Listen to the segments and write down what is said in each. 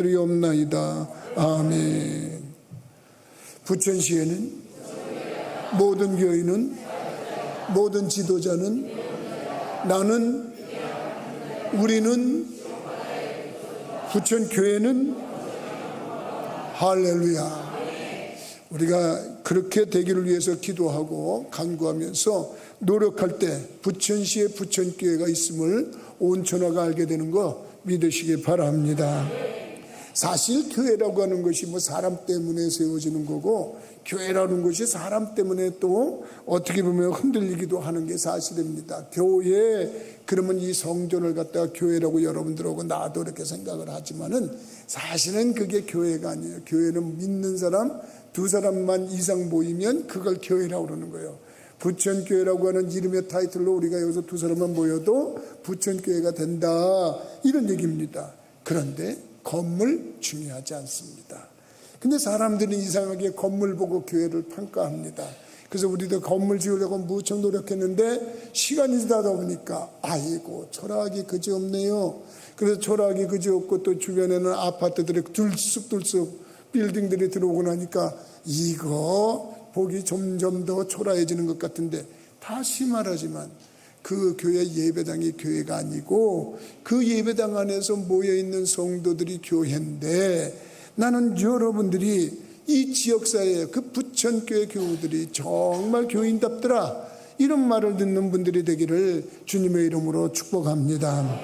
없나이다. 아멘. 부천시에는 모든 교인은, 모든 지도자는, 나는, 우리는, 부천교회는, 할렐루야. 우리가 그렇게 되기를 위해서 기도하고 간구하면서 노력할 때 부천시에 부천교회가 있음을 온 천하가 알게 되는 거 믿으시기 바랍니다. 사실 교회라고 하는 것이 뭐 사람 때문에 세워지는 거고, 교회라는 것이 사람 때문에 또 어떻게 보면 흔들리기도 하는 게 사실입니다. 교회 그러면 이 성전을 갖다가 교회라고 여러분들하고 나도 이렇게 생각을 하지만은 사실은 그게 교회가 아니에요. 교회는 믿는 사람 두 사람만 이상 모이면 그걸 교회라고 그러는 거예요. 부천교회라고 하는 이름의 타이틀로 우리가 여기서 두 사람만 모여도 부천교회가 된다, 이런 얘기입니다. 그런데 건물 중요하지 않습니다. 근데 사람들은 이상하게 건물 보고 교회를 평가합니다. 그래서 우리도 건물 지으려고 무척 노력했는데 시간이 지나다 보니까 아이고 초락이 그지 없네요. 그래서 초락이 그지 없고 또 주변에는 아파트들이 들쑥들쑥 빌딩들이 들어오고 나니까 이거 보기 점점 더 초라해지는 것 같은데, 다시 말하지만 그 교회 예배당이 교회가 아니고 그 예배당 안에서 모여있는 성도들이 교회인데, 나는 여러분들이 이 지역사회에 그 부천교회 교우들이 정말 교인답더라, 이런 말을 듣는 분들이 되기를 주님의 이름으로 축복합니다.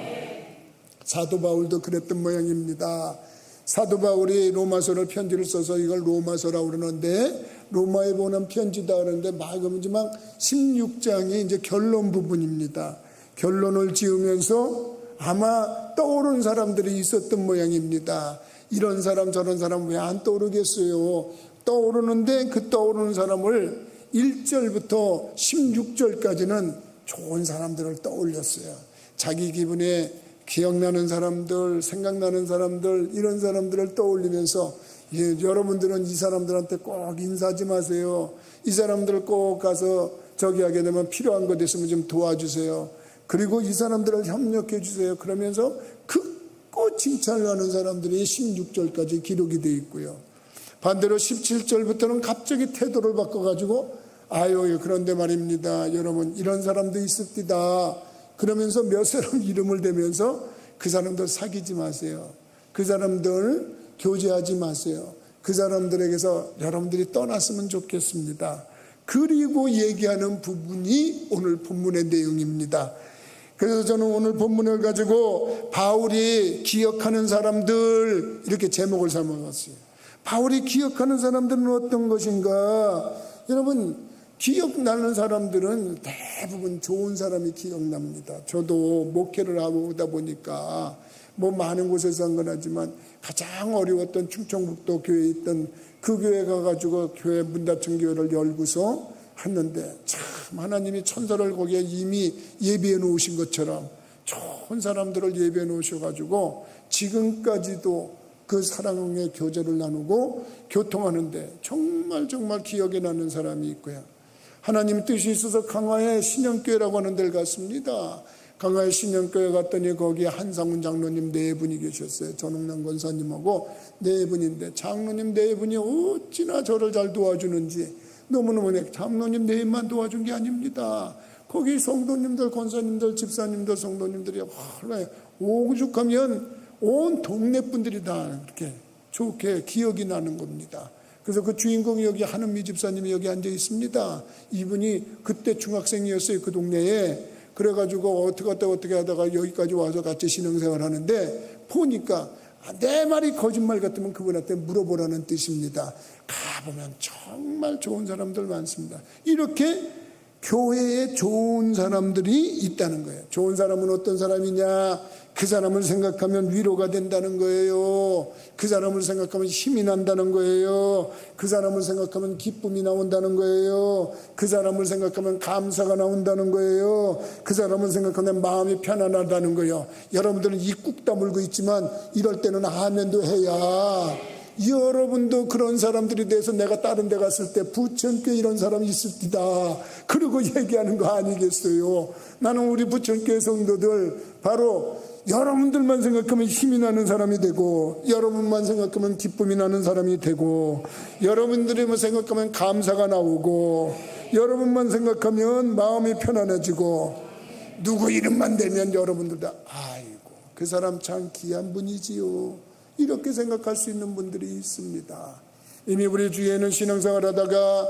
사도 바울도 그랬던 모양입니다. 사도 바울이 로마서를 편지를 써서 이걸 로마서라고 그러는데, 로마에 보낸 편지다 그러는데 마지막 16장이 이제 결론 부분입니다. 결론을 지으면서 아마 떠오른 사람들이 있었던 모양입니다. 이런 사람 저런 사람 왜 안 떠오르겠어요. 떠오르는데 그 떠오르는 사람을 1절부터 16절까지는 좋은 사람들을 떠올렸어요. 자기 기분에 기억나는 사람들, 생각나는 사람들, 이런 사람들을 떠올리면서, 여러분들은 이 사람들한테 꼭 인사하지 마세요. 이 사람들 꼭 가서 저기 하게 되면 필요한 것 있으면 좀 도와주세요. 그리고 이 사람들을 협력해 주세요. 그러면서 크고 칭찬을 하는 사람들이 16절까지 기록이 되어 있고요. 반대로 17절부터는 갑자기 태도를 바꿔가지고 아유 그런데 말입니다, 여러분 이런 사람도 있습니다, 그러면서 몇 사람 이름을 대면서 그 사람들 사귀지 마세요. 그 사람들 교제하지 마세요. 그 사람들에게서 여러분들이 떠났으면 좋겠습니다. 그리고 얘기하는 부분이 오늘 본문의 내용입니다. 그래서 저는 오늘 본문을 가지고 바울이 기억하는 사람들, 이렇게 제목을 삼아봤어요. 바울이 기억하는 사람들은 어떤 것인가? 여러분, 기억나는 사람들은 대부분 좋은 사람이 기억납니다. 저도 목회를 하다 보니까 뭐 많은 곳에서 한 건 하지만 가장 어려웠던 충청북도 교회에 있던 그 교회 가가지고 교회 문 닫힌 교회를 열고서 했는데, 참 하나님이 천사를 거기에 이미 예비해 놓으신 것처럼 좋은 사람들을 예비해 놓으셔가지고 지금까지도 그 사랑의 교제를 나누고 교통하는데 정말 기억에 나는 사람이 있고요. 하나님 뜻이 있어서 강화의 신영교회라고 하는 데를 갔습니다. 강화의 신영교회 갔더니 거기에 한상훈 장로님 네 분이 계셨어요. 전웅남 권사님하고 네 분인데, 장로님 네 분이 어찌나 저를 잘 도와주는지 너무너무, 장로님 네 분만 도와준 게 아닙니다. 거기 성도님들, 권사님들, 집사님들, 성도님들이 오죽하면 온 동네 분들이 다 이렇게 좋게 기억이 나는 겁니다. 그래서 그 주인공이 여기 한은미 집사님이 여기 앉아 있습니다. 이분이 그때 중학생이었어요, 그 동네에. 그래가지고 어떻게 하다가 여기까지 와서 같이 신앙생활 하는데, 보니까 내 말이 거짓말 같으면 그분한테 물어보라는 뜻입니다. 가보면 정말 좋은 사람들 많습니다. 이렇게 교회에 좋은 사람들이 있다는 거예요. 좋은 사람은 어떤 사람이냐? 그 사람을 생각하면 위로가 된다는 거예요. 그 사람을 생각하면 힘이 난다는 거예요. 그 사람을 생각하면 기쁨이 나온다는 거예요. 그 사람을 생각하면 감사가 나온다는 거예요. 그 사람을 생각하면 마음이 편안하다는 거예요. 여러분들은 입 꾹 다물고 있지만 이럴 때는 아멘도 해야, 여러분도 그런 사람들이 돼서 내가 다른 데 갔을 때 부천교회 이런 사람이 있습니다, 그리고 얘기하는 거 아니겠어요? 나는 우리 부천교회 성도들 바로 여러분들만 생각하면 힘이 나는 사람이 되고, 여러분만 생각하면 기쁨이 나는 사람이 되고, 여러분들만 생각하면 감사가 나오고, 여러분만 생각하면 마음이 편안해지고, 누구 이름만 대면 여러분들 다 아이고 그 사람 참 귀한 분이지요, 이렇게 생각할 수 있는 분들이 있습니다. 이미 우리 주위에는 신앙생활 하다가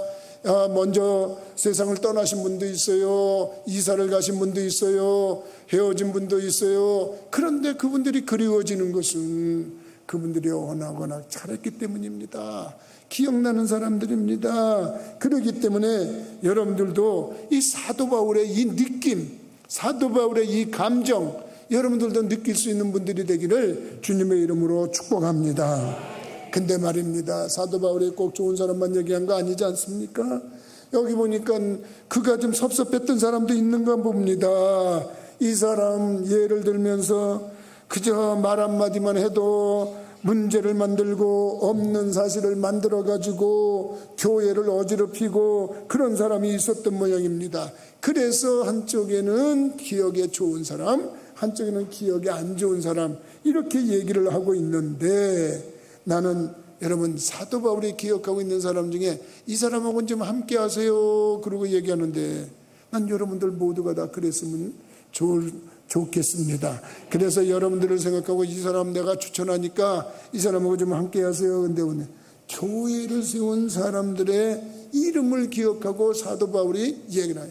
먼저 세상을 떠나신 분도 있어요. 이사를 가신 분도 있어요. 헤어진 분도 있어요. 그런데 그분들이 그리워지는 것은 그분들이 워낙 잘했기 때문입니다. 기억나는 사람들입니다. 그렇기 때문에 여러분들도 이 사도 바울의 이 느낌, 사도 바울의 이 감정, 여러분들도 느낄 수 있는 분들이 되기를 주님의 이름으로 축복합니다. 근데 말입니다, 사도 바울이 꼭 좋은 사람만 얘기한 거 아니지 않습니까? 여기 보니까 그가 좀 섭섭했던 사람도 있는가 봅니다. 이 사람 예를 들면서 그저 말 한마디만 해도 문제를 만들고 없는 사실을 만들어 가지고 교회를 어지럽히고 그런 사람이 있었던 모양입니다. 그래서 한쪽에는 기억에 좋은 사람, 한쪽에는 기억에 안 좋은 사람, 이렇게 얘기를 하고 있는데, 나는 여러분 사도 바울이 기억하고 있는 사람 중에 이 사람하고는 좀 함께 하세요 그러고 얘기하는데, 난 여러분들 모두가 다 그랬으면 좋겠습니다. 그래서 여러분들을 생각하고 이 사람 내가 추천하니까 이 사람하고 좀 함께 하세요. 근데 오늘 교회를 세운 사람들의 이름을 기억하고 사도 바울이 얘기를 해요.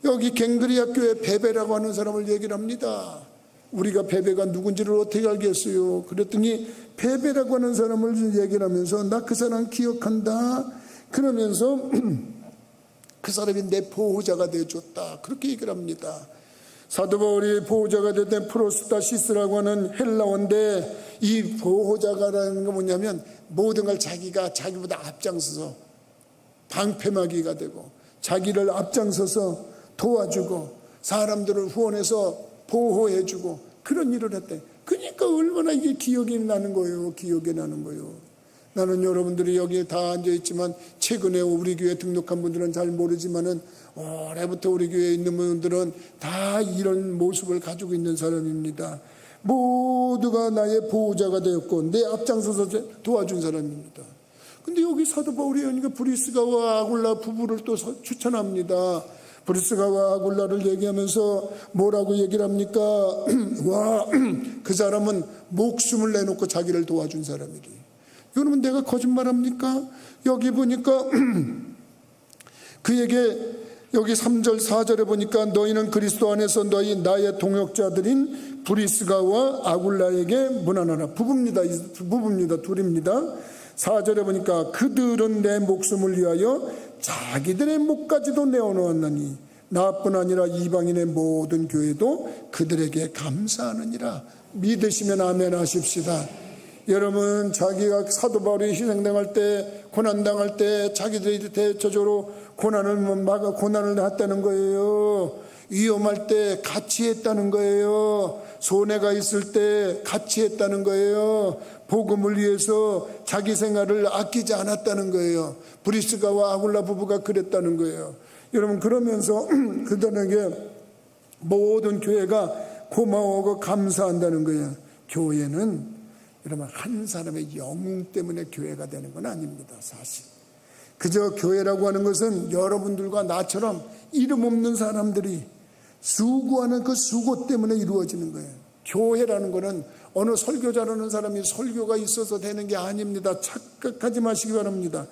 여기 갱그리아 교회 베베라고 하는 사람을 얘기를 합니다. 우리가 베베가 누군지를 어떻게 알겠어요? 그랬더니 베베라고 하는 사람을 얘기를 하면서 나 그 사람 기억한다 그러면서 그 사람이 내 보호자가 되어줬다, 그렇게 얘기를 합니다. 사도 바울이 보호자가 됐던 프로스타시스라고 하는 헬라어인데, 이 보호자가라는 건 뭐냐면 모든 걸 자기보다 앞장서서 방패막이가 되고 자기를 앞장서서 도와주고 사람들을 후원해서 보호해주고 그런 일을 했대. 그러니까 얼마나 이게 기억이 나는 거예요. 기억이 나는 거예요. 나는 여러분들이 여기에 다 앉아있지만 최근에 우리 교회 등록한 분들은 잘 모르지만은 올해부터 우리 교회에 있는 분들은 다 이런 모습을 가지고 있는 사람입니다. 모두가 나의 보호자가 되었고 내 앞장서서 도와준 사람입니다. 근데 여기 사도 바울이 하니까 브리스가와 아굴라 부부를 또 추천합니다. 브리스가와 아굴라를 얘기하면서 뭐라고 얘기를 합니까? 와, 그 사람은 목숨을 내놓고 자기를 도와준 사람이래. 여러분, 내가 거짓말합니까? 여기 보니까 그에게 여기 3절 4절에 보니까 너희는 그리스도 안에서 나의 동역자들인 브리스가와 아굴라에게 문안하라. 부부입니다. 둘입니다. 4절에 보니까 그들은 내 목숨을 위하여 자기들의 목까지도 내어놓았나니 나뿐 아니라 이방인의 모든 교회도 그들에게 감사하느니라. 믿으시면 아멘 하십시다. 여러분, 자기가 사도 바울이 희생당할 때, 고난당할 때 자기들이 대처적으로 고난을 했다는 거예요. 위험할 때 같이 했다는 거예요. 손해가 있을 때 같이 했다는 거예요. 복음을 위해서 자기 생활을 아끼지 않았다는 거예요. 브리스가와 아굴라 부부가 그랬다는 거예요. 여러분, 그러면서 그들에게 모든 교회가 고마워하고 감사한다는 거예요. 교회는 여러분 한 사람의 영웅 때문에 교회가 되는 건 아닙니다. 사실 그저 교회라고 하는 것은 여러분들과 나처럼 이름 없는 사람들이 수고하는 그 수고 때문에 이루어지는 거예요. 교회라는 것은 어느 설교자라는 사람이 설교가 있어서 되는 게 아닙니다. 착각하지 마시기 바랍니다.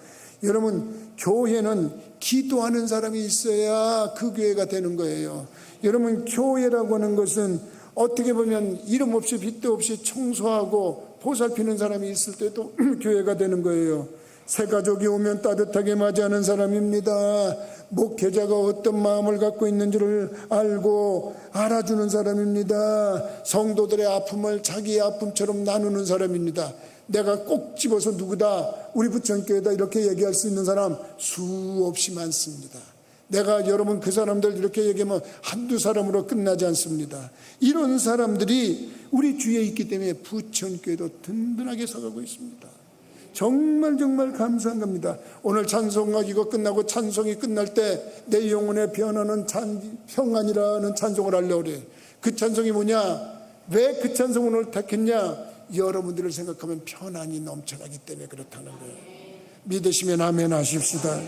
여러분, 교회는 기도하는 사람이 있어야 그 교회가 되는 거예요. 여러분, 교회라고 하는 것은 어떻게 보면 이름 없이 빚도 없이 청소하고 보살피는 사람이 있을 때도 교회가 되는 거예요. 새 가족이 오면 따뜻하게 맞이하는 사람입니다. 목회자가 어떤 마음을 갖고 있는지를 알고 알아주는 사람입니다. 성도들의 아픔을 자기의 아픔처럼 나누는 사람입니다. 내가 꼭 집어서 누구다, 우리 부천교회다 이렇게 얘기할 수 있는 사람 수없이 많습니다. 내가 여러분 그 사람들 이렇게 얘기하면 한두 사람으로 끝나지 않습니다. 이런 사람들이 우리 주위에 있기 때문에 부천교회도 든든하게 서가고 있습니다. 정말 감사한 겁니다. 오늘 찬송악 이거 끝나고 찬송이 끝날 때 내 영혼에 변하는 평안이라는 찬송을 하려고 그래. 그 찬송이 뭐냐? 왜 그 찬송을 택했냐? 여러분들을 생각하면 편안이 넘쳐나기 때문에 그렇다는 거예요. 믿으시면 아멘 하십시다.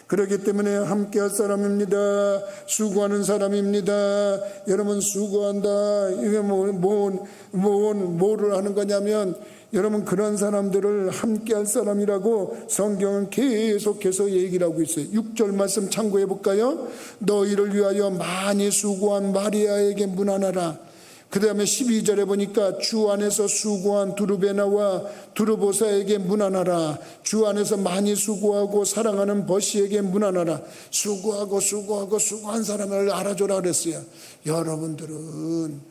그렇기 때문에 함께할 사람입니다. 수고하는 사람입니다. 여러분 수고한다. 이게 뭐를 하는 거냐면 여러분 그런 사람들을 함께할 사람이라고 성경은 계속해서 얘기를 하고 있어요. 6절 말씀 참고해 볼까요? 너희를 위하여 많이 수고한 마리아에게 문안하라. 그 다음에 12절에 보니까 주 안에서 수고한 두르베나와 두르보사에게 문안하라. 주 안에서 많이 수고하고 사랑하는 버시에게 문안하라. 수고한 사람을 알아줘라 그랬어요. 여러분들은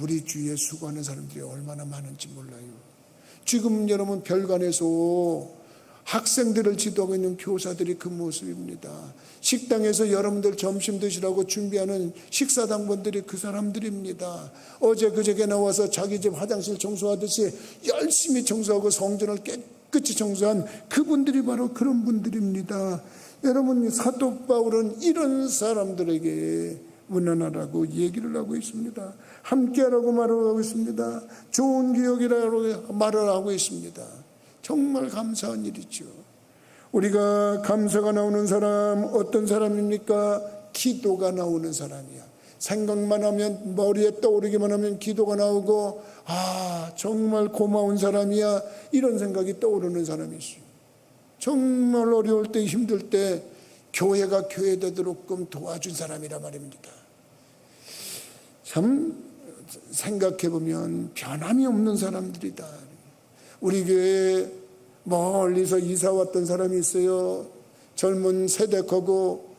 우리 주위에 수고하는 사람들이 얼마나 많은지 몰라요. 지금 여러분 별관에서 학생들을 지도하고 있는 교사들이 그 모습입니다. 식당에서 여러분들 점심 드시라고 준비하는 식사당번들이 그 사람들입니다. 어제 그저께 나와서 자기 집 화장실 청소하듯이 열심히 청소하고 성전을 깨끗이 청소한 그분들이 바로 그런 분들입니다. 여러분 사도 바울은 이런 사람들에게 문안하라고 얘기를 하고 있습니다. 함께하라고 말을 하고 있습니다. 좋은 기억이라고 말을 하고 있습니다. 정말 감사한 일이죠. 우리가 감사가 나오는 사람 어떤 사람입니까? 기도가 나오는 사람이야. 생각만 하면 머리에 떠오르기만 하면 기도가 나오고 정말 고마운 사람이야 이런 생각이 떠오르는 사람이 있어요. 정말 어려울 때 힘들 때 교회가 교회되도록끔 도와준 사람이란 말입니다. 참 생각해보면 변함이 없는 사람들이다. 우리 교회에 멀리서 이사 왔던 사람이 있어요. 젊은 세대거고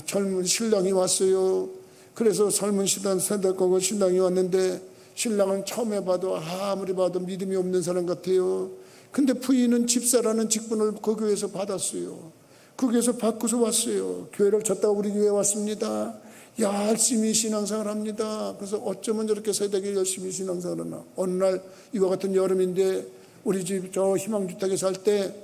젊은 신랑이 왔어요. 그래서 젊은 세대거고 신랑이 왔는데 신랑은 처음에 봐도 아무리 봐도 믿음이 없는 사람 같아요. 근데 부인은 집사라는 직분을 그 교회에서 받았어요. 그 교회에서 받고서 왔어요. 교회를 졌다고 우리 교회에 왔습니다. 열심히 신앙생활 합니다. 그래서 어쩌면 저렇게 세대가 열심히 신앙생활 하나. 어느 날 이와 같은 여름인데 우리 집 저 희망주택에 살 때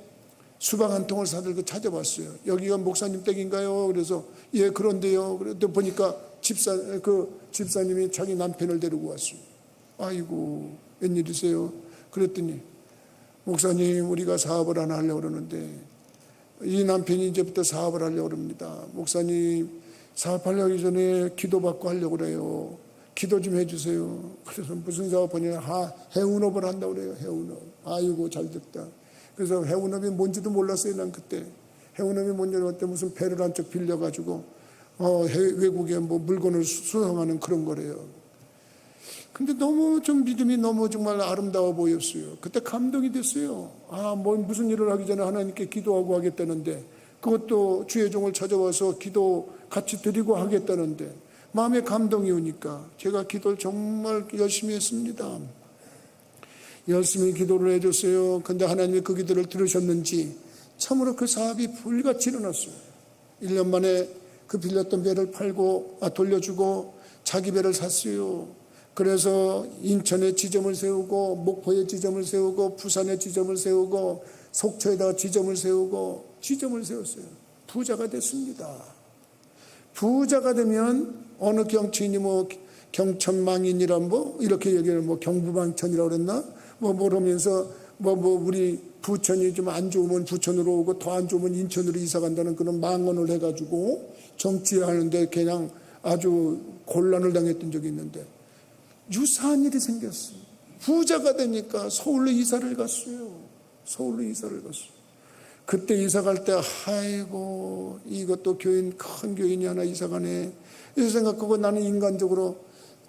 수박 한 통을 사들고 찾아봤어요. 여기가 목사님 댁인가요? 그래서 예 그런데요. 그래도 보니까 집사님이 자기 남편을 데리고 왔어요. 아이고 웬일이세요? 그랬더니 목사님 우리가 사업을 하나 하려고 그러는데 이 남편이 이제부터 사업을 하려고 합니다. 목사님 사업하려기 전에 기도받고 하려고 그래요. 기도 좀 해주세요. 그래서 무슨 사업하냐? 해운업을 한다고 그래요. 해운업. 아이고 잘 됐다. 그래서 해운업이 뭔지도 몰랐어요. 난 그때 해운업이 뭔지 그때 무슨 배를 한쪽 빌려가지고 외국에 뭐 물건을 수송하는 그런 거래요. 근데 너무 좀 믿음이 너무 정말 아름다워 보였어요. 그때 감동이 됐어요. 무슨 일을 하기 전에 하나님께 기도하고 하겠다는데 그것도 주의 종을 찾아와서 기도 같이 드리고 하겠다는데 마음에 감동이 오니까 제가 기도를 정말 열심히 했습니다. 열심히 기도를 해줬어요. 근데 하나님이 그 기도를 들으셨는지 참으로 그 사업이 불같이 일어났어요. 1년 만에 그 빌렸던 배를 돌려주고 자기 배를 샀어요. 그래서 인천에 지점을 세우고 목포에 지점을 세우고 부산에 지점을 세우고 속초에다가 지점을 세웠어요. 부자가 됐습니다. 부자가 되면 어느 경치인이 경천망인이라 이렇게 얘기를 경부망천이라고 그랬나? 그러면서 우리 부천이 좀 안 좋으면 부천으로 오고 더 안 좋으면 인천으로 이사 간다는 그런 망언을 해가지고 정치하는데 그냥 아주 곤란을 당했던 적이 있는데 유사한 일이 생겼어요. 부자가 되니까 서울로 이사를 갔어요. 그때 이사 갈 때 아이고 이것도 큰 교인이 하나 이사 가네. 이렇게 생각하고 나는 인간적으로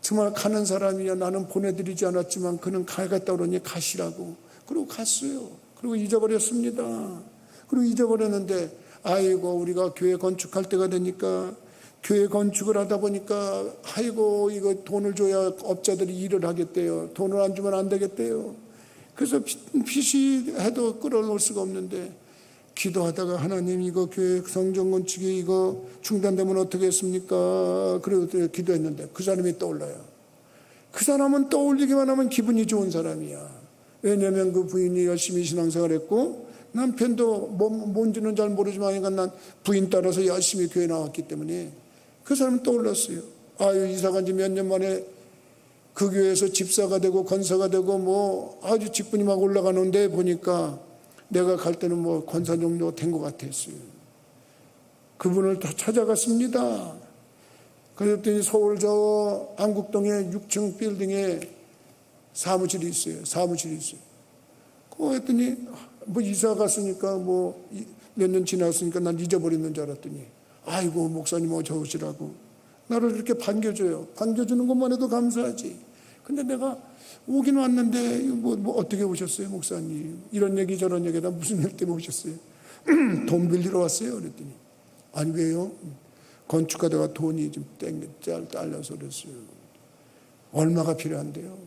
정말 가는 사람이야. 나는 보내드리지 않았지만 그는 가겠다 그러니 가시라고. 그리고 갔어요. 그리고 잊어버렸습니다. 그리고 잊어버렸는데 아이고 우리가 교회 건축할 때가 되니까 교회 건축을 하다 보니까 아이고 이거 돈을 줘야 업자들이 일을 하겠대요. 돈을 안 주면 안 되겠대요. 그래서 빚이 해도 끌어놓을 수가 없는데 기도하다가 하나님 이거 교회 성전 건축이 이거 중단되면 어떻게 했습니까? 그리고 기도했는데 그 사람이 떠올라요. 그 사람은 떠올리기만 하면 기분이 좋은 사람이야. 왜냐하면 그 부인이 열심히 신앙생활했고 남편도 뭔지는 잘 모르지만 난 부인 따라서 열심히 교회 나왔기 때문에 그 사람은 떠올랐어요. 이사 간 지 몇 년 만에 그 교회에서 집사가 되고 권사가 되고 뭐 아주 직분이 막 올라가는데 보니까 내가 갈 때는 뭐 권사 정도 된 것 같았어요. 그분을 다 찾아갔습니다. 그랬더니 서울 저 안국동에 6층 빌딩에 사무실이 있어요. 그랬더니 뭐 이사 갔으니까 뭐 몇 년 지났으니까 난 잊어버렸는 줄 알았더니 아이고 목사님 어서 오시라고 나를 이렇게 반겨줘요. 반겨주는 것만 해도 감사하지. 근데 내가 오긴 왔는데 뭐 어떻게 오셨어요 목사님? 이런 얘기 저런 얘기다 무슨 일 때문에 오셨어요? 돈 빌리러 왔어요. 그랬더니 아니 왜요? 건축하다가 돈이 좀 딸려서 그랬어요. 얼마가 필요한데요?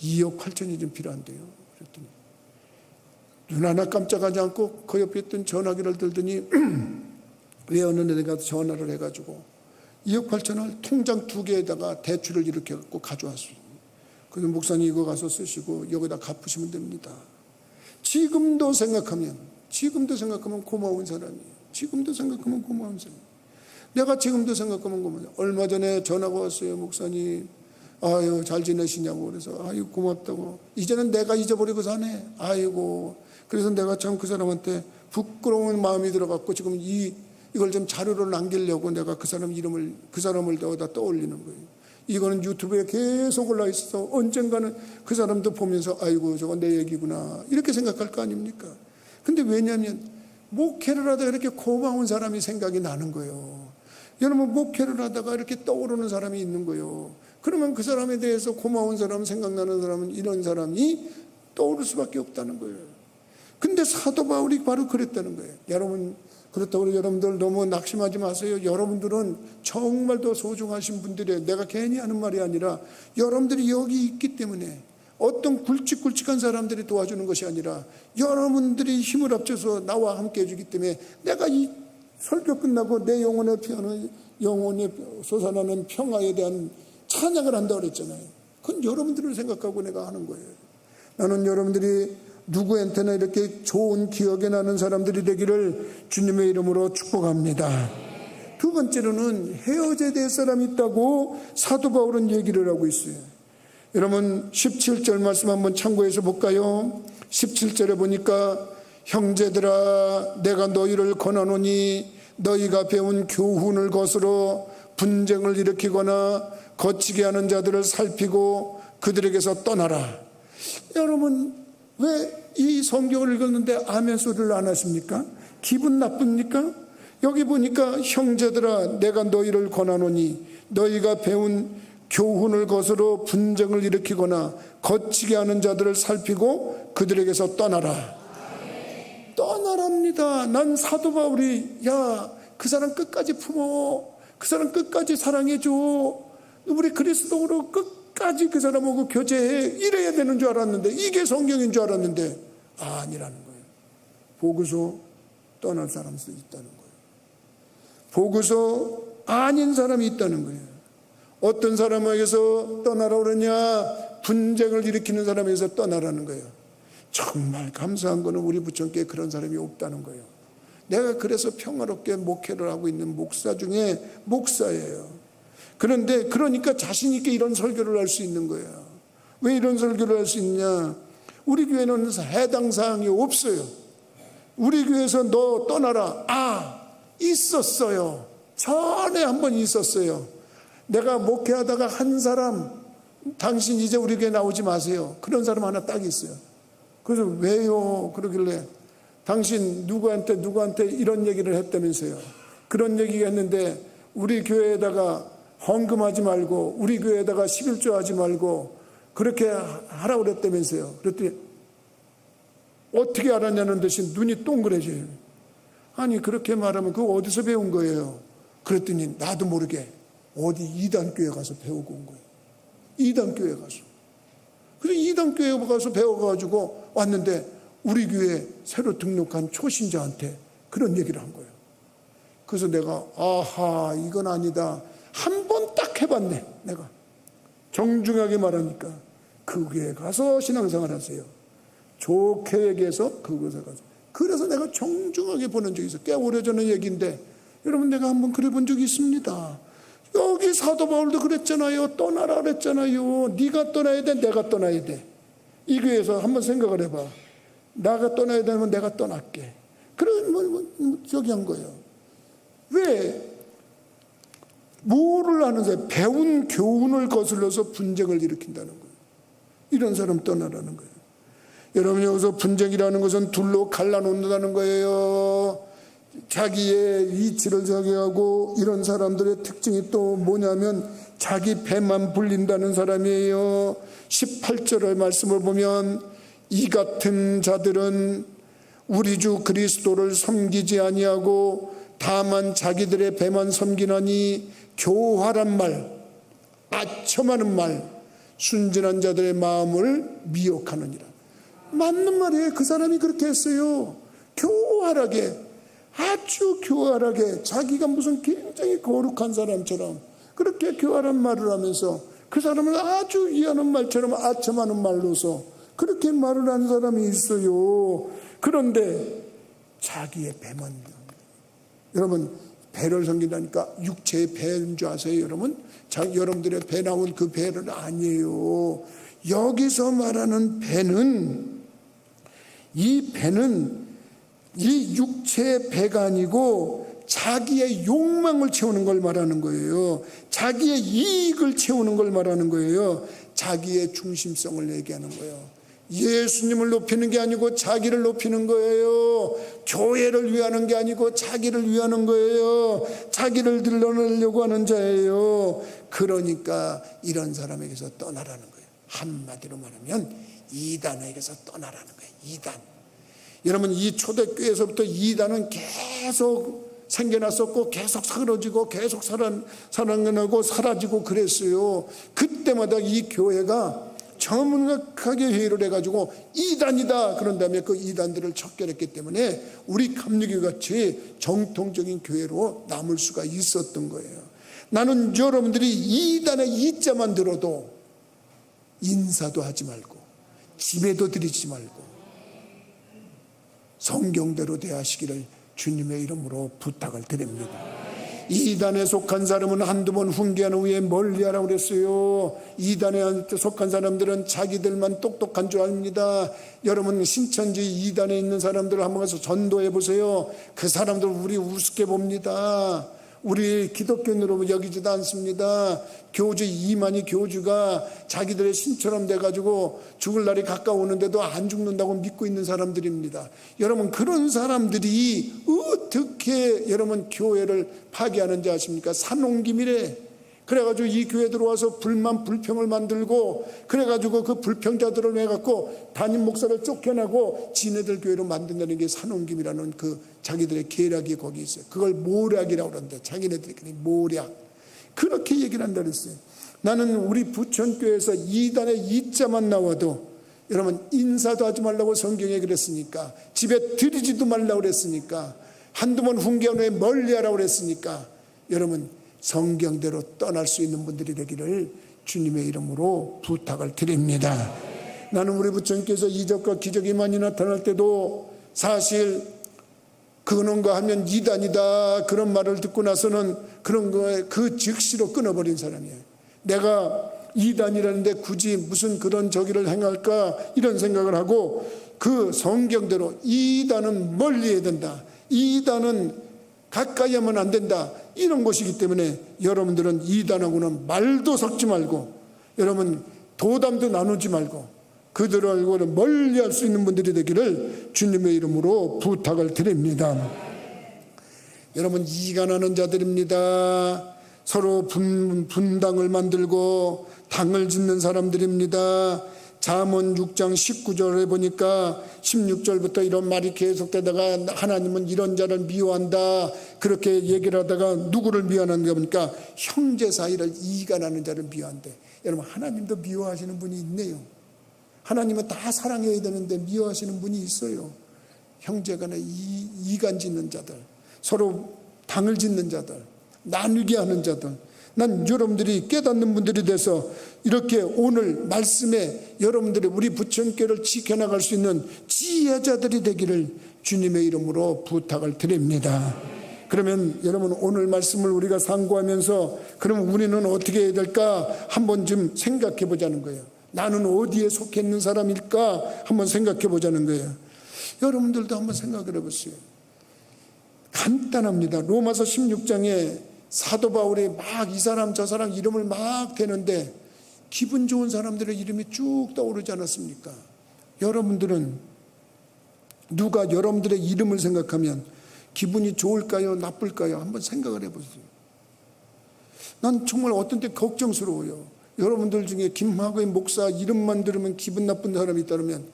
2억 8천이 좀 필요한데요. 그랬더니 눈 하나 깜짝하지 않고 그 옆에 있던 전화기를 들더니 왜 어느 데가 전화를 해가지고 2억 8천을 통장 2개에다가 대출을 이렇게 갖고 가져왔어요. 그래서 목사님 이거 가서 쓰시고 여기다 갚으시면 됩니다. 지금도 생각하면 고마운 사람이에요. 지금도 생각하면 고마운 사람. 내가 지금도 생각하면 고마워요. 얼마 전에 전화가 왔어요. 목사님 아유 잘 지내시냐고. 그래서 아유 고맙다고. 이제는 내가 잊어버리고 사네. 아이고. 그래서 내가 참 그 사람한테 부끄러운 마음이 들어갔고 지금 이걸 좀 자료로 남기려고 내가 그 사람을 여기다 떠올리는 거예요. 이거는 유튜브에 계속 올라 있어서 언젠가는 그 사람도 보면서 아이고 저거 내 얘기구나 이렇게 생각할 거 아닙니까? 근데 왜냐하면 목회를 하다가 이렇게 고마운 사람이 생각이 나는 거예요. 여러분 목회를 하다가 이렇게 떠오르는 사람이 있는 거예요. 그러면 그 사람에 대해서 고마운 사람, 생각나는 사람은 이런 사람이 떠오를 수밖에 없다는 거예요. 근데 사도 바울이 바로 그랬다는 거예요. 여러분 그렇다고 여러분들 너무 낙심하지 마세요. 여러분들은 정말 더 소중하신 분들이에요. 내가 괜히 하는 말이 아니라 여러분들이 여기 있기 때문에 어떤 굵직굵직한 사람들이 도와주는 것이 아니라 여러분들이 힘을 합쳐서 나와 함께 해주기 때문에 내가 이 설교 끝나고 내 영혼에 솟아나는 평화에 대한 찬양을 한다고 그랬잖아요. 그건 여러분들을 생각하고 내가 하는 거예요. 나는 여러분들이 누구한테나 이렇게 좋은 기억에 나는 사람들이 되기를 주님의 이름으로 축복합니다. 두 번째로는 헤어져야 될 사람이 있다고 사도 바울은 얘기를 하고 있어요. 여러분 17절 말씀 한번 참고해서 볼까요? 17절에 보니까 형제들아 내가 너희를 권하노니 너희가 배운 교훈을 거스러 분쟁을 일으키거나 거치게 하는 자들을 살피고 그들에게서 떠나라. 여러분 왜 이 성경을 읽었는데 아멘 소리를 안 하십니까? 기분 나쁩니까? 여기 보니까 형제들아 내가 너희를 권하노니 너희가 배운 교훈을 거스러 분쟁을 일으키거나 거치게 하는 자들을 살피고 그들에게서 떠나라. 떠나랍니다. 난 사도 바울이 그 사람 끝까지 품어, 그 사람 끝까지 사랑해줘, 우리 그리스도로 끝까지 그 사람하고 교제해, 이래야 되는 줄 알았는데, 이게 성경인 줄 알았는데 아니라는 거예요. 보고서 떠날 사람이 있다는 거예요. 보고서 아닌 사람이 있다는 거예요. 어떤 사람에게서 떠나라 그러냐? 분쟁을 일으키는 사람에게서 떠나라는 거예요. 정말 감사한 거는 우리 부천교회에 그런 사람이 없다는 거예요. 내가 그래서 평화롭게 목회를 하고 있는 목사 중에 목사예요. 그런데 그러니까 자신 있게 이런 설교를 할 수 있는 거예요. 왜 이런 설교를 할 수 있냐? 우리 교회는 해당 사항이 없어요. 우리 교회에서 너 떠나라. 있었어요. 전에 한번 있었어요. 내가 목회하다가 한 사람, 당신 이제 우리 교회 나오지 마세요. 그런 사람 하나 딱 있어요. 그래서 왜요? 그러길래 당신 누구한테 이런 얘기를 했다면서요. 그런 얘기가 했는데 우리 교회에다가 헌금하지 말고 우리 교회에다가 11조 하지 말고 그렇게 하라고 그랬다면서요. 그랬더니 어떻게 알았냐는 듯이 눈이 동그래져요. 아니 그렇게 말하면 그거 어디서 배운 거예요? 그랬더니 나도 모르게 어디 이단교회 가서 배우고 온 거예요. 이단교회 가서. 그래서 이단교회 가서 배워가지고 왔는데 우리 교회에 새로 등록한 초신자한테 그런 얘기를 한 거예요. 그래서 내가 아하 이건 아니다. 한 번 딱 해봤네. 내가 정중하게 말하니까 그 교회 가서 신앙생활 하세요. 좋게 얘기해서 그곳에 가서. 그래서 내가 정중하게 보는 적이 있어요. 꽤 오래전의 얘기인데 여러분 내가 한번 그래 본 적이 있습니다. 여기 사도 바울도 그랬잖아요. 떠나라 그랬잖아요. 네가 떠나야 돼, 내가 떠나야 돼. 이 교회에서 한번 생각을 해봐. 나가 떠나야 되면 내가 떠날게. 그런 저기 한 거예요. 왜? 뭐를 하는데 배운 교훈을 거슬러서 분쟁을 일으킨다는 거예요. 이런 사람 떠나라는 거예요. 여러분, 여기서 분쟁이라는 것은 둘로 갈라놓는다는 거예요. 자기의 위치를 저기하고, 이런 사람들의 특징이 또 뭐냐면 자기 배만 불린다는 사람이에요. 18절의 말씀을 보면 이 같은 자들은 우리 주 그리스도를 섬기지 아니하고 다만 자기들의 배만 섬기나니 교활한 말, 아첨하는 말, 순진한 자들의 마음을 미혹하느니라. 맞는 말이에요. 그 사람이 그렇게 했어요. 교활하게, 아주 교활하게, 자기가 무슨 굉장히 거룩한 사람처럼 그렇게 교활한 말을 하면서 그 사람을 아주 위하는 말처럼 아첨하는 말로서 그렇게 말을 하는 사람이 있어요. 그런데 자기의 배만, 여러분, 배를 섬긴다니까 육체의 배인 줄 아세요? 여러분들의 배 나온 그 배는 아니에요. 여기서 말하는 배는, 이 배는 이 육체의 배가 아니고 자기의 욕망을 채우는 걸 말하는 거예요. 자기의 이익을 채우는 걸 말하는 거예요. 자기의 중심성을 얘기하는 거예요. 예수님을 높이는 게 아니고 자기를 높이는 거예요. 교회를 위하는 게 아니고 자기를 위하는 거예요. 자기를 드러내려고 하는 자예요. 그러니까 이런 사람에게서 떠나라는 거예요. 한마디로 말하면 이단에게서 떠나라는 거예요. 이단. 여러분, 이 초대교회에서부터 이단은 계속 생겨났었고 계속 사그러지고 계속 살아나고 사라지고 그랬어요. 그때마다 이 교회가 정확하게 회의를 해가지고 이단이다 그런 다음에 그 이단들을 척결했기 때문에 우리 감리교같이 정통적인 교회로 남을 수가 있었던 거예요. 나는 여러분들이 이단의 이자만 들어도 인사도 하지 말고 집에도 드리지 말고 성경대로 대하시기를 주님의 이름으로 부탁을 드립니다. 이단에 속한 사람은 한두 번 훈계한 후에 멀리하라고 그랬어요. 이단에 속한 사람들은 자기들만 똑똑한 줄 압니다. 여러분, 신천지 이단에 있는 사람들 한번 가서 전도해 보세요. 그 사람들 우리 우습게 봅니다. 우리 기독교인으로 여기지도 않습니다. 교주 이만희 교주가 자기들의 신처럼 돼가지고 죽을 날이 가까우는데도 안 죽는다고 믿고 있는 사람들입니다. 여러분, 그런 사람들이 어떻게 여러분 교회를 파괴하는지 아십니까? 산옮김이래. 그래가지고 이 교회 들어와서 불만 불평을 만들고 그래가지고 그 불평자들을 해갖고 담임 목사를 쫓겨나고 지네들 교회로 만든다는 게 산옮김이라는 그 자기들의 계략이 거기 있어요. 그걸 모략이라고 그러는데 자기네들이 모략 그렇게 얘기를 한다 그랬어요. 나는 우리 부천교회에서 이단의 이자만 나와도 여러분 인사도 하지 말라고 성경에 그랬으니까, 집에 들이지도 말라고 그랬으니까, 한두 번 훈계한 후에 멀리하라고 그랬으니까 여러분 성경대로 떠날 수 있는 분들이 되기를 주님의 이름으로 부탁을 드립니다. 나는 우리 부천교회에서 이적과 기적이 많이 나타날 때도 사실 그런가 하면 이단이다 그런 말을 듣고 나서는 그런 거에 그 즉시로 끊어버린 사람이에요. 내가 이단이라는데 굳이 무슨 그런 저기를 행할까 이런 생각을 하고 그 성경대로 이단은 멀리해야 된다, 이단은 가까이 하면 안 된다, 이런 것이기 때문에 여러분들은 이단하고는 말도 섞지 말고 여러분 도담도 나누지 말고 그들하고는 멀리할 수 있는 분들이 되기를 주님의 이름으로 부탁을 드립니다. 여러분, 이간하는 자들입니다. 서로 분당을 만들고 당을 짓는 사람들입니다. 잠언 6장 19절에 보니까 16절부터 이런 말이 계속되다가 하나님은 이런 자를 미워한다 그렇게 얘기를 하다가 누구를 미워하는가 보니까 형제 사이를 이간하는 자를 미워한대. 여러분, 하나님도 미워하시는 분이 있네요. 하나님은 다 사랑해야 되는데 미워하시는 분이 있어요. 형제간에 이간 짓는 자들, 서로 당을 짓는 자들, 나누게 하는 자들. 난 여러분들이 깨닫는 분들이 돼서 이렇게 오늘 말씀에 여러분들이 우리 부천교회를 지켜나갈 수 있는 지혜자들이 되기를 주님의 이름으로 부탁을 드립니다. 그러면 여러분 오늘 말씀을 우리가 상고하면서 그럼 우리는 어떻게 해야 될까 한번 좀 생각해 보자는 거예요. 나는 어디에 속해 있는 사람일까 한번 생각해 보자는 거예요. 여러분들도 한번 생각을 해보세요. 간단합니다. 로마서 16장에 사도 바울이 막 이 사람 저 사람 이름을 막 대는데 기분 좋은 사람들의 이름이 쭉 떠오르지 않았습니까? 여러분들은 누가 여러분들의 이름을 생각하면 기분이 좋을까요? 나쁠까요? 한번 생각을 해보세요. 난 정말 어떤 때 걱정스러워요. 여러분들 중에 김학의 목사 이름만 들으면 기분 나쁜 사람이 있다면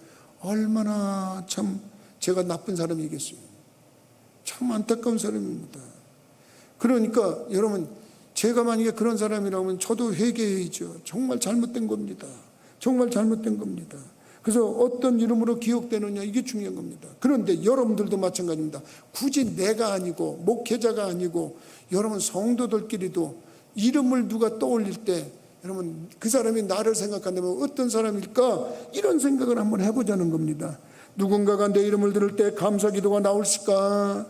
얼마나 참 제가 나쁜 사람이겠어요. 참 안타까운 사람입니다. 그러니까 여러분 제가 만약에 그런 사람이라면 저도 회개해야죠. 정말 잘못된 겁니다. 정말 잘못된 겁니다. 그래서 어떤 이름으로 기억되느냐 이게 중요한 겁니다. 그런데 여러분들도 마찬가지입니다. 굳이 내가 아니고 목회자가 아니고 여러분 성도들끼리도 이름을 누가 떠올릴 때 여러분 그 사람이 나를 생각한다면 어떤 사람일까 이런 생각을 한번 해보자는 겁니다. 누군가가 내 이름을 들을 때 감사기도가 나올까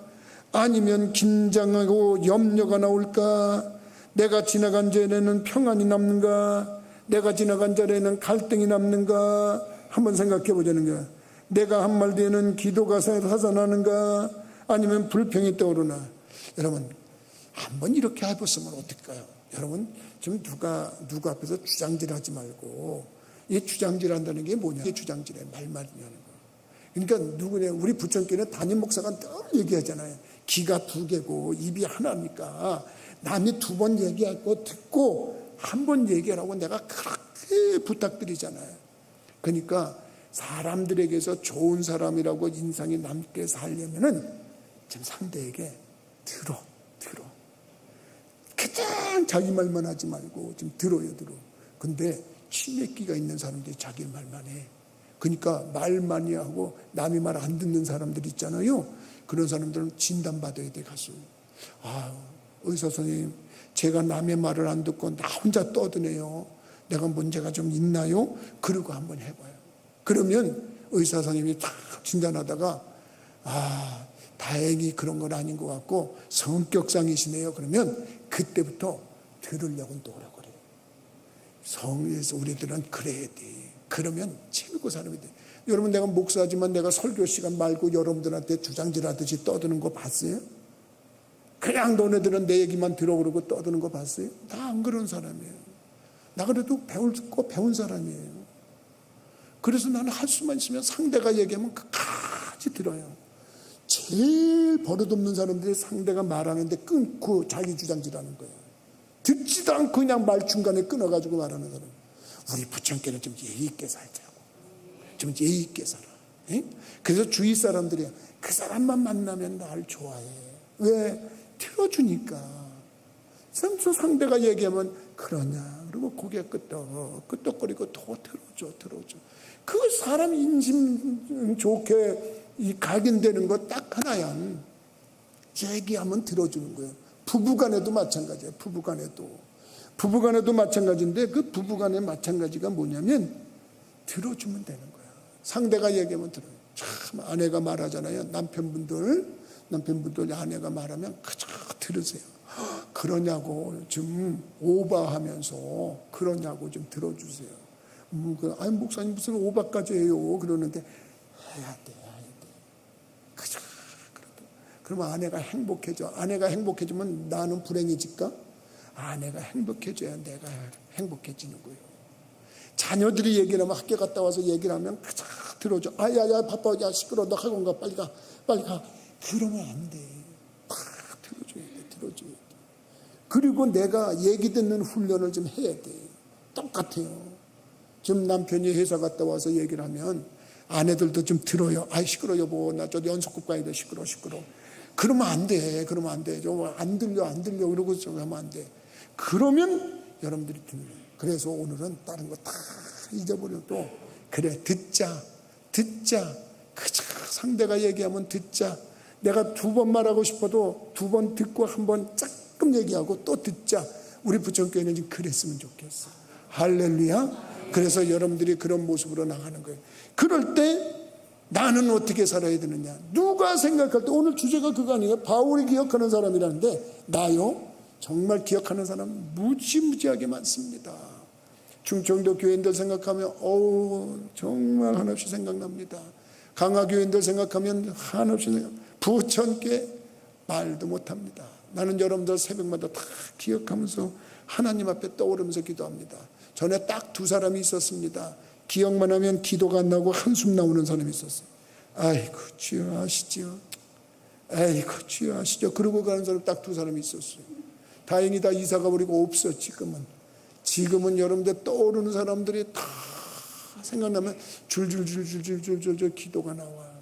아니면 긴장하고 염려가 나올까 내가 지나간 자리에는 평안이 남는가 내가 지나간 자리에는 갈등이 남는가 한번 생각해 보자는 거야. 내가 한 말 뒤에는 기도가 사산하는가 아니면 불평이 떠오르나. 여러분 한번 이렇게 해봤으면 어떨까요? 여러분 좀 누가 앞에서 주장질하지 말고 이 주장질한다는 게 뭐냐? 이게 주장질해 말말이냐는 거. 그러니까 누구냐? 우리 부천교회는 담임 목사가 늘 얘기하잖아요. 귀가 두 개고 입이 하나니까 남이 두 번 얘기할 거 듣고 한 번 얘기하라고 내가 그렇게 부탁드리잖아요. 그러니까 사람들에게서 좋은 사람이라고 인상이 남게 살려면은 좀 상대에게 들어. 그냥 자기 말만 하지 말고 좀 들어요. 근데 치맥기가 있는 사람들이 자기 말만 해. 그러니까 말 많이 하고 남이 말 안 듣는 사람들 있잖아요. 그런 사람들은 진단받아야 돼. 가서 의사 선생님 제가 남의 말을 안 듣고 나 혼자 떠드네요. 내가 문제가 좀 있나요? 그러고 한번 해봐요. 그러면 의사 선생님이 딱 진단하다가 다행히 그런 건 아닌 것 같고 성격상이시네요. 그러면 그때부터 들으려고 노력을 해요. 성에서 우리들은 그래야 돼. 그러면 최고 사람이 돼. 여러분 내가 목사지만 내가 설교 시간 말고 여러분들한테 주장질하듯이 떠드는 거 봤어요? 그냥 너네들은 내 얘기만 들어 그러고 떠드는 거 봤어요? 나 안 그런 사람이에요. 나 그래도 배운 사람이에요. 그래서 나는 할 수만 있으면 상대가 얘기하면 끝까지 들어요. 제일 버릇없는 사람들이 상대가 말하는데 끊고 자기 주장질하는 거예요. 듣지도 않고 그냥 말 중간에 끊어가지고 말하는 사람. 우리 부천교회는 좀 예의 있게 살자고. 좀 예의 있게 살아. 에? 그래서 주위 사람들이 그 사람만 만나면 날 좋아해. 왜? 들어주니까. 상대가 얘기하면 그러냐. 그리고 고개 끄덕거리고 더 들어줘. 그 사람 인심 좋게 각인되는 거 딱 하나야. 얘기하면 들어주는 거예요. 부부간에도 마찬가지예요. 부부간에도 마찬가지인데 그 부부간의 마찬가지가 뭐냐면 들어주면 되는 거야. 상대가 얘기하면 들어요. 참 아내가 말하잖아요. 남편분들 아내가 말하면 그저 들으세요. 그러냐고 좀 오바하면서 그러냐고 좀 들어주세요. 아니 목사님 무슨 오바까지 해요? 그러는데 해야 돼. 그저 그러면 아내가 행복해져. 아내가 행복해지면 나는 불행해질까? 아내가 행복해져야 내가 행복해지는 거예요. 자녀들이 얘기를 하면 학교 갔다 와서 얘기를 하면 그저 들어줘. 야야 바빠. 야 시끄러워. 너 학원 가. 빨리 가. 그러면 안 돼. 다 들어줘야 돼. 그리고 내가 얘기 듣는 훈련을 좀 해야 돼. 똑같아요. 지금 남편이 회사 갔다 와서 얘기를 하면 아내들도 좀 들어요. 시끄러워 여보. 나 저 연속극 가야 돼. 시끄러워. 그러면 안 돼. 좀 안 들려. 그러고 좀 하면 안 돼. 그러면 여러분들이 듣는 거예요. 그래서 오늘은 다른 거 다 잊어버려도 그래 듣자. 그저 상대가 얘기하면 듣자. 내가 두 번 말하고 싶어도 두 번 듣고 한 번 조금 얘기하고 또 듣자. 우리 부천교회는 지금 그랬으면 좋겠어. 할렐루야. 그래서 여러분들이 그런 모습으로 나가는 거예요. 그럴 때 나는 어떻게 살아야 되느냐. 누가 생각할 때 오늘 주제가 그거 아니에요. 바울이 기억하는 사람이라는데 나요? 정말 기억하는 사람 무지무지하게 많습니다. 충청도 교인들 생각하면 정말 한없이 생각납니다. 강화 교인들 생각하면 한없이 부천께 말도 못합니다. 나는 여러분들 새벽마다 다 기억하면서 하나님 앞에 떠오르면서 기도합니다. 전에 딱 두 사람이 있었습니다. 기억만 하면 기도가 안 나고 한숨 나오는 사람이 있었어요. 아이고 주여 아시죠? 아이고 주여 아시죠? 그러고 가는 사람 딱 두 사람이 있었어요. 다행히 다 이사가 버리고 없어. 지금은 여러분들 떠오르는 사람들이 다 생각나면 줄줄줄줄줄줄줄 기도가 나와.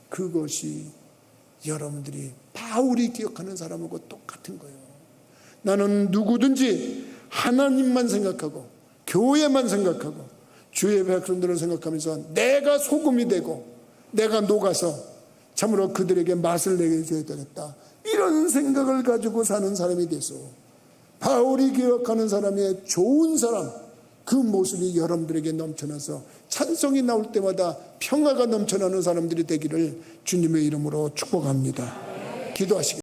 그것이 여러분들이 바울이 기억하는 사람하고 똑같은 거예요. 나는 누구든지 하나님만 생각하고 교회만 생각하고 주의 백성들을 생각하면서 내가 소금이 되고 내가 녹아서 참으로 그들에게 맛을 내게 해줘야 되겠다. 이런 생각을 가지고 사는 사람이 돼서 바울이 기억하는 사람의 좋은 사람, 그 모습이 여러분들에게 넘쳐나서 찬송이 나올 때마다 평화가 넘쳐나는 사람들이 되기를 주님의 이름으로 축복합니다. 기도하시겠습니다.